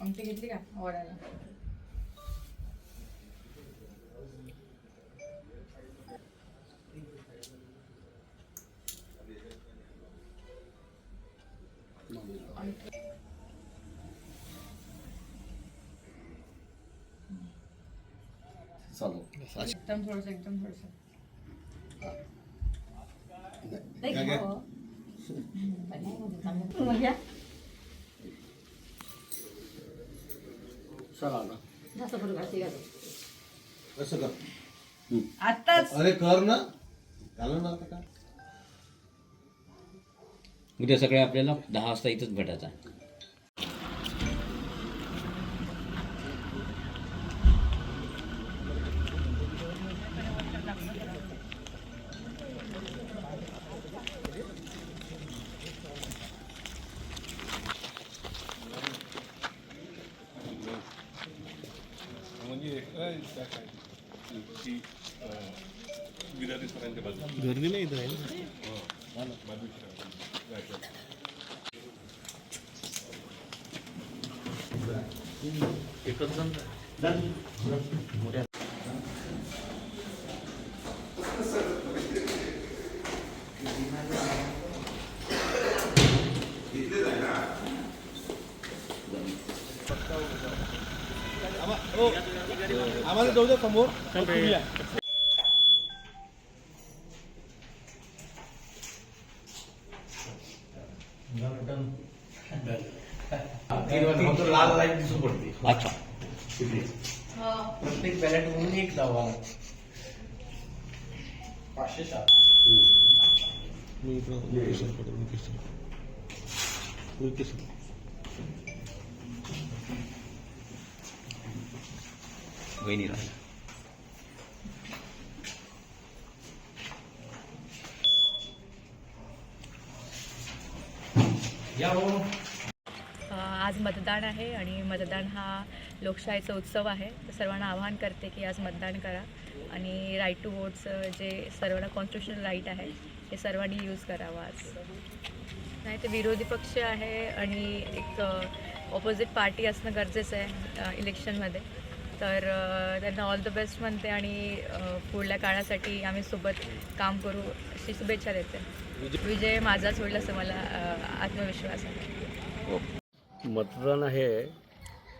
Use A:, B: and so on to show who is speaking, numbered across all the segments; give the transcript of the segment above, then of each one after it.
A: अंगठी घेतली का ओढायला? एकदम थोडस आताच.
B: अरे कर ना, घालून आता का.
C: उद्या सगळे आपल्याला 10 वाजता इथंच भेटायचं.
D: गर्दी नाही इथं आहे. एकच जण मोठ्या
B: आम्हाला जाऊ द्या समोर.
D: लाल लाईट दिसून पडते.
C: अच्छा,
D: प्रत्येक बॅलेट म्हणून एक जावा 507.
C: वहिनी राहिला.
A: आज मतदान आहे आणि मतदान हा लोकशाहीचा उत्सव आहे. तर सर्वांना आवाहन करते की आज मतदान करा आणि राईट टू वोट्स जे सर्वांना कॉन्स्टिट्युशनल राईट आहे हे सर्वांनी यूज करावं. आज नाही तर विरोधी पक्ष आहे आणि एक ऑपोजिट पार्टी असणं गरजेचं आहे इलेक्शनमध्ये. तर त्यांना ऑल द बेस्ट म्हणते आणि पुढल्या काळासाठी आम्ही सोबत काम करू अशी शुभेच्छा देते. विजय माझाच होईल असं मला आत्मविश्वास आहे.
E: मतदान हे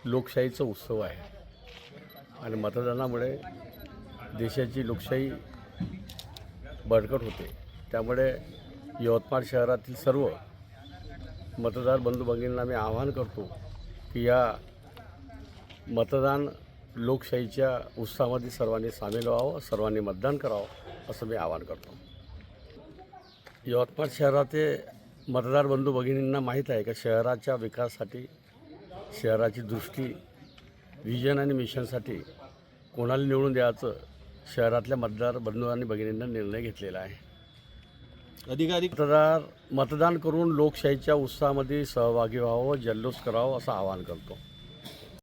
E: लोकशाहीचा उत्सव आहे आणि मतदानामुळे देशाची लोकशाही बळकट होते. त्यामुळे यवतमाळ शहरातील सर्व मतदार बंधू भगिनींना मी आवाहन करतो की या मतदान लोकशाहीच्या उत्सवामध्ये सर्वांनी सामील व्हावं, सर्वांनी मतदान करावं असं मी आवाहन करतो. यवतमाळ शहराचे मतदार बंधू भगिनींना माहीत आहे का शहराच्या विकासासाठी, शहराची दृष्टी, व्हिजन आणि मिशनसाठी कोणाला निवडून द्यायचं शहरातल्या मतदार बंधू आणि भगिनींना निर्णय घेतलेला आहे.
D: अधिकाधिक
E: मतदान करून लोकशाहीच्या उत्सवामध्ये सहभागी व्हावं, जल्लोष करावं असं आवाहन करतो.